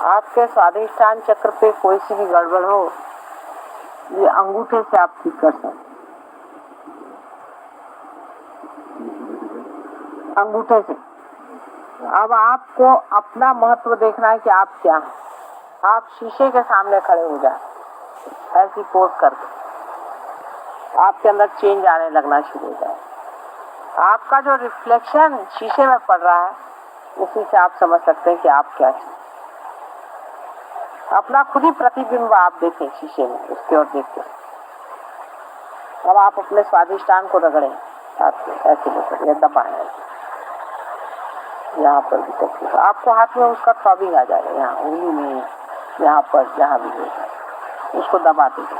आपके स्वादिष्टान चक्र पे कोई सी भी गड़बड़ हो, ये अंगूठे से आप ठीक कर सकते। अंगूठे से। अब आपको अपना महत्व देखना है कि आप क्या हैं। आप शीशे के सामने खड़े हो जाए, ऐसी पोज करके आपके अंदर चेंज आने लगना शुरू हो जाए। आपका जो रिफ्लेक्शन शीशे में पड़ रहा है, उसी से आप समझ सकते हैं कि आप क्या हैं। अपना खुद ही प्रतिबिंब आप देखें शीशे में, उसकी ओर देखते। अब आप अपने स्वादिष्टान को रगड़ें, ऐसे लेकर दबाएं, यहाँ पर भी तकलीफ, आपको हाथ में उसका थ्रॉबिंग आ जाएगा, यहाँ उंगली में, यहाँ पर जहाँ भी हो, उसको दबा दीजिए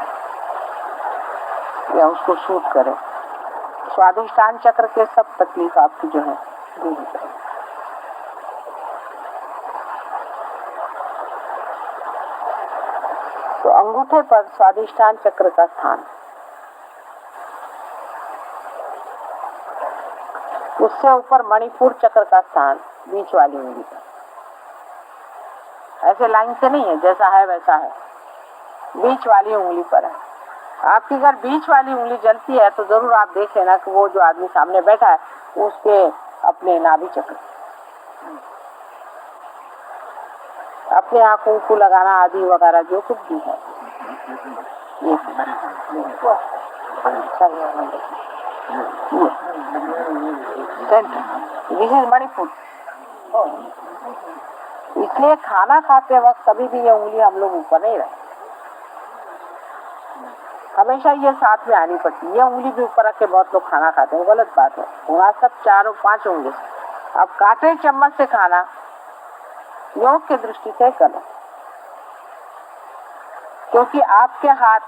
या उसको शूट करें। स्वादिष्टान चक्र के सब तकलीफ आपकी जो है दूर हो जाए। तो अंगूठे पर स्वादिष्टान चक्र का स्थान, उससे ऊपर मणिपुर चक्र का स्थान बीच वाली उंगली पर। ऐसे लाइन से नहीं है, जैसा है वैसा है, बीच वाली उंगली पर है। आपकी अगर बीच वाली उंगली जलती है तो जरूर आप देख लेना कि वो जो आदमी सामने बैठा है उसके अपने नाभि चक्र, अपने आंखों को लगाना आदि वगैरह जो कुछ भी है, ये दिस इज मणिपुर। इसलिए खाना खाते वक्त कभी भी ये उंगली हम लोग ऊपर नहीं रखते, हमेशा ये साथ में आनी पड़ती है। ये उंगली भी ऊपर रख के बहुत लोग खाना खाते हैं, गलत बात है। वहाँ सब 4 और 5 उंगली। अब कांटे चम्मच से खाना योग की दृष्टि से करो, क्योंकि आपके हाथ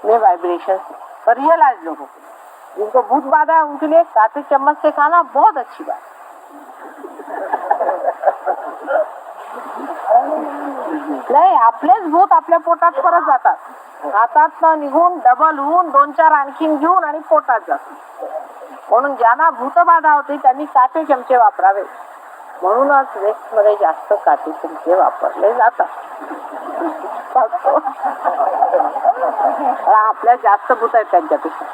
में वाइब्रेशन। पर रियलाइज लोगों को जिनको भूत बाधा है उनके लिए कांटे चम्मच से खाना बहुत अच्छी बात। नाही, आपलेच भूत आपल्या पोटात परत जातात, हातात निघून डबल होऊन 2-4 आणखीन घेऊन आणि पोटात जातात. म्हणून ज्यांना भूतबाधा होती त्यांनी काटे चमचे वापरावे. म्हणूनच वेस्ट मध्ये जास्त काटे चमचे वापरले जातात. आपल्या जास्त भूत आहेत त्यांच्यापेक्षा.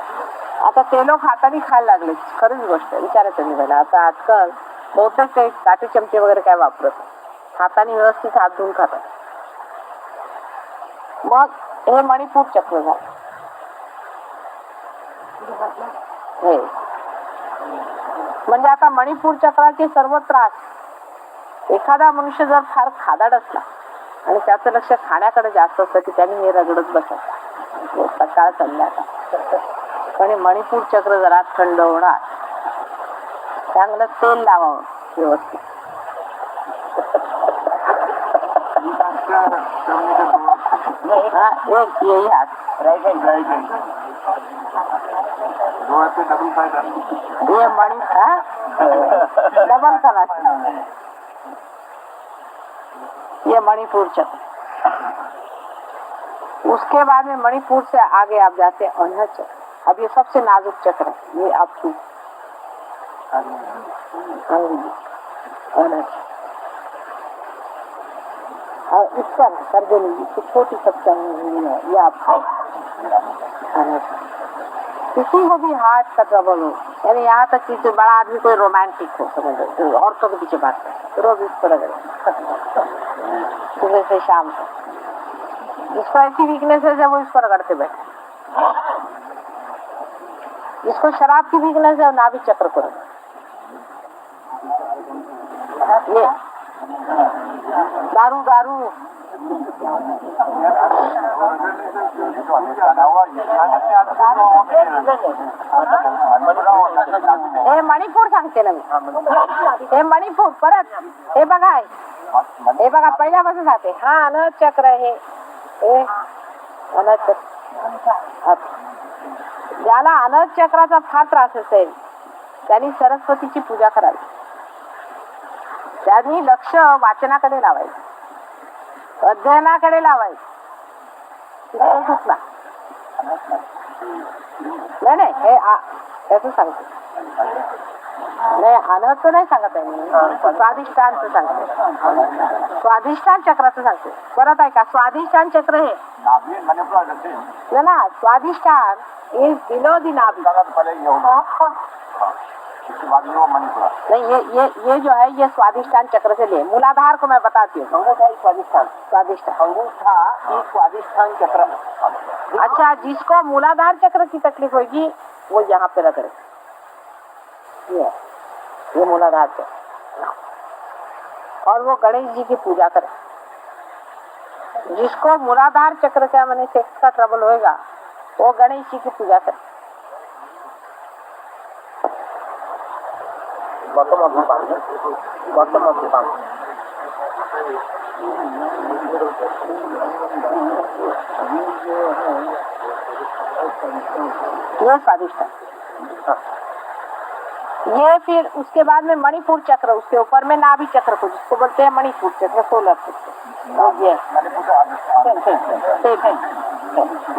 आता ते लोक हाताने खायला लागले, खरीच गोष्ट आहे, विचारायचं नाही मला. आता आजकाल बहुतेक काही काटे चमचे वगैरे काय वापरत, हाताने व्यवस्थित हात धुवून खातात. मग हे मणिपूर चक्र झालं. हे म्हणजे आता मणिपूर चक्राचे सर्व त्रास, एखादा मनुष्य जर फार खादाड असला आणि त्याचं लक्ष खाण्याकडे जास्त असतं की त्यांनी हे रगडत बसायचं सकाळ संध्याकाळ. पण मणिपूर चक्र जरा थंड होणार, चांगलं तेल लावावं व्यवस्थित. एक यही हाथ राइट हैंड ये मणि डबल करा, ये मणिपुर चक्र. उसके बाद में मणिपुर से आगे आप जाते हैं अनहद चक्र. अब ये सबसे नाजुक चक्र है, ये आपकी अनहद. और इस पर सर्जनी की छोटी सबसे है, ये आपका किसी को भी हार्ट का ट्रबल हो, यानी यहाँ तक कि बड़ा आदमी कोई रोमांटिक हो, समझ औरतों के पीछे बात करते रोज इस पर सुबह से शाम तक. जिसको ऐसी वीकनेस है वो इस पर रगड़ते बैठे. जिसको शराब की वीकनेस है नाभि चक्र को ये दारू हे मणिपूर सांगते ना मी. हे मणिपूर परत हे बघा, हे बघा पहिल्यापासून जाते. हा अनहद चक्र आहे, हे अनहद चक्र. ज्याला अनहद चक्राचा फार त्रास असेल त्यांनी सरस्वतीची पूजा करावी. त्यांनी लक्ष वाचनाकडे लावायचं, अध्ययनाकडे लावायचं. सुटला नाही नाही, हे त्याचं सांगते. नाही, अनहचं नाही सांगत आहे मी, स्वाधिष्ठानचं सांगते. स्वाधिष्ठान चक्राचं सांगते. परत आहे का, स्वाधिष्ठान चक्र हे ना, स्वाधिष्ठान इज बिलो दी नाभि. नहीं, ये जो है, ये स्वाधिष्ठान चक्र से लिए. मूलाधार को मैं बताती हूँ. स्वाधिष्ठान स्वाधिष्ठान चक्र. अच्छा, जिसको मूलाधार चक्र की तकलीफ होगी वो यहाँ पे रगड़े. ये मूलाधार चक्र, और वो गणेश जी की पूजा करे. जिसको मूलाधार चक्र का मैंने सेक्स का ट्रबल होएगा वो गणेश जी की पूजा करे. Bottom of the palm. ये स्वादिष्ट. ये फिर उसके बाद में मणिपुर चक्र, उसके ऊपर में नाभि चक्र को जिसको बोलते हैं मणिपुर चक्र, सोलर चक्र. ये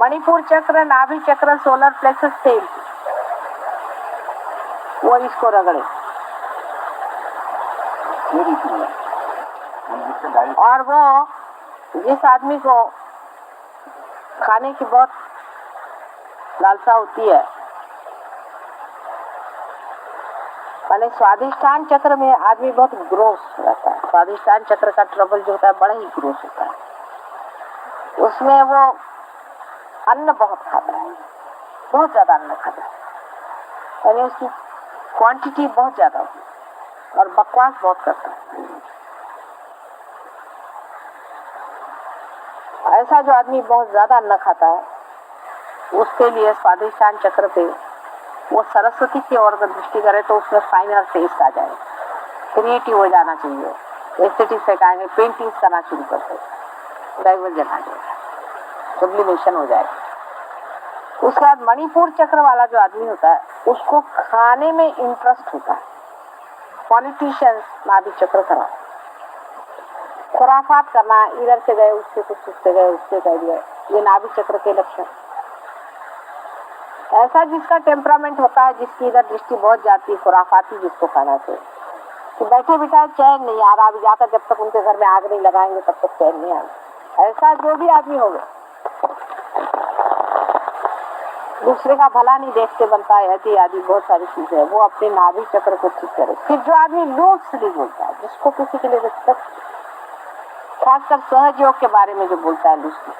मणिपुर चक्र, नाभि चक्र, सोलर प्लेक्सस सेम, वो इसको रगड़े. और वो जिस आदमी को खाने की बहुत लालसा होती है, माने स्वादिष्ठान चक्र में आदमी बहुत ग्रोस रहता है. स्वादिष्ठान चक्र का ट्रबल जो होता है बड़ा ही ग्रोस होता है. उसमें वो अन्न बहुत खाता है, बहुत ज्यादा अन्न खाता है, यानी उसकी क्वांटिटी बहुत ज्यादा होती है और बकवास बहुत करता है. ऐसा जो आदमी बहुत ज्यादा अन्न खाता है उसके लिए स्वादिष्ठान चक्र पे वो सरस्वती की ओर अगर दृष्टि करे तो उसमें फाइनल टेस्ट आ जाए, क्रिएटिव हो जाना चाहिए, एस्थेटिक्स से कहेंगे, पेंटिंग्स करना शुरू करते, डाइवर्जन आ जाएगा, सब्लिमेशन हो जाएगा. उसके बाद मणिपुर चक्र वाला जो आदमी होता है उसको खाने में इंटरेस्ट होता है. पॉलिटिशियंस नाभि चक्र करा, खुराफात करना, इधर से गए उससे कुछ, उससे गए उससे कह दिया, ये नाभि चक्र के लक्षण. ऐसा जिसका टेम्परामेंट होता है, जिसकी इधर दृष्टि बहुत जाती है, खुराफाती जिसको कहना चाहिए, तो बैठे बिठाए चैन नहीं आ रहा. अभी जाकर जब तक उनके घर में आग नहीं लगाएंगे तब तक चैन नहीं आ रहा. ऐसा जो भी आदमी होगा, दूसरे का भला नहीं देखते बनता है, ऐसी आदि बहुत सारी चीजें है, वो अपने नाभि चक्र को ठीक करे. फिर जो आदमी लूजली बोलता है, जिसको किसी के लिए रिस्पेक्ट, खासकर सहयोग के बारे में जो बोलता है लूजली,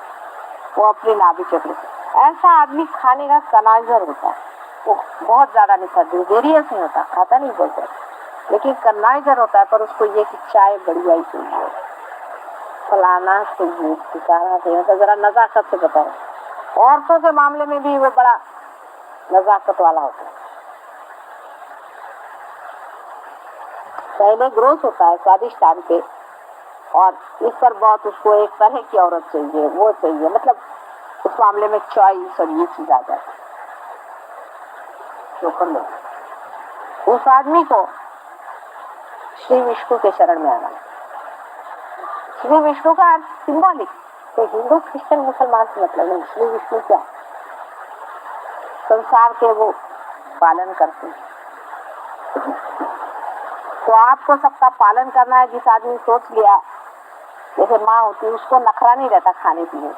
वो अपने नाभि चक्र. ऐसा आदमी खाने का कनाइजर होता है, वो बहुत ज्यादा नहीं खाता, डिलगेरियस नहीं होता, खाता नहीं बोलते, लेकिन कनाइजर होता है. पर उसको ये कि चाय बढ़िया ही चाहिए, फलाना चाहिए, ठिकाना चाहिए. तो जरा नजाकत से बताओ. औरतों के मामले में भी वो बड़ा नजाकत वाला होता है. पहले ग्रोथ होता है स्वादिष्ठान पे, और इस पर बहुत उसको एक तरह की औरत चाहिए, वो चाहिए, मतलब उस मामले में चॉइस और ये चीज आ जाती है. उस आदमी को श्री विष्णु के शरण में आना. श्री विष्णु का अर्थ सिंबॉलिक, तो हिंदू क्रिश्चियन मुसलमान से मतलब नहीं. श्री विष्णु क्या, संसार के वो पालन करते हैं. तो आपको सबका पालन करना है. जिस आदमी सोच लिया, जैसे माँ होती है, उसको नखरा नहीं रहता खाने पीने.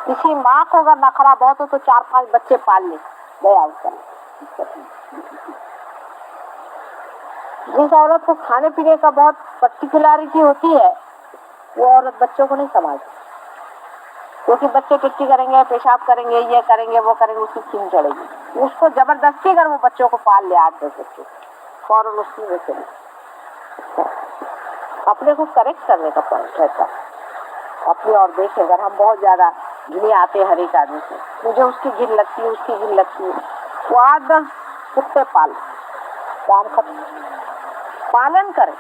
किसी माँ को अगर नखरा बहुत हो तो 4-5 बच्चे पाल ले, गया उसका. जिस औरत को खाने पीने का बहुत पर्टिकुलरिटी होती है, वो औरत बच्चों को नहीं संभालती, क्योंकि बच्चे टिट्टी करेंगे, पेशाब करेंगे, ये करेंगे, वो करेंगे, उसकी खींच चढ़ेगी. उसको जबरदस्ती अगर वो बच्चों को पाल ले 8-10 बच्चे, फौरन उसकी वजह अपने को करेक्ट करने का पॉइंट रहता है. अपनी और देखें, अगर हम बहुत ज्यादा घिने आते हैं हर एक आदमी से, मुझे उसकी घिन लगती है, उसकी घिन लगती है, वो 8-10 कुत्ते पाल, काम खत्म. पालन करें.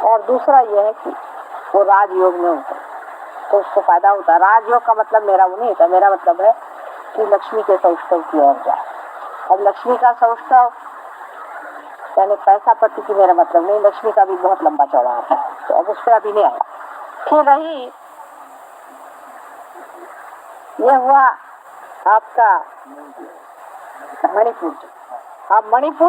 और दूसरा यह है कि वो राजयोग में होता है तो उसको फायदा होता है. राजयोग का मतलब मेरा वो नहीं होता, मेरा मतलब है कि लक्ष्मी के सौष्ठव की ओर जाए. अब लक्ष्मी का सौष्ठव पहले पैसा पति की मेरा मतलब नहीं, लक्ष्मी का भी बहुत लंबा चौड़ा आता है, तो अब उस पर अभी नहीं आया। फिर रही, ये हुआ आपका मणिपुर। अब मणिपुर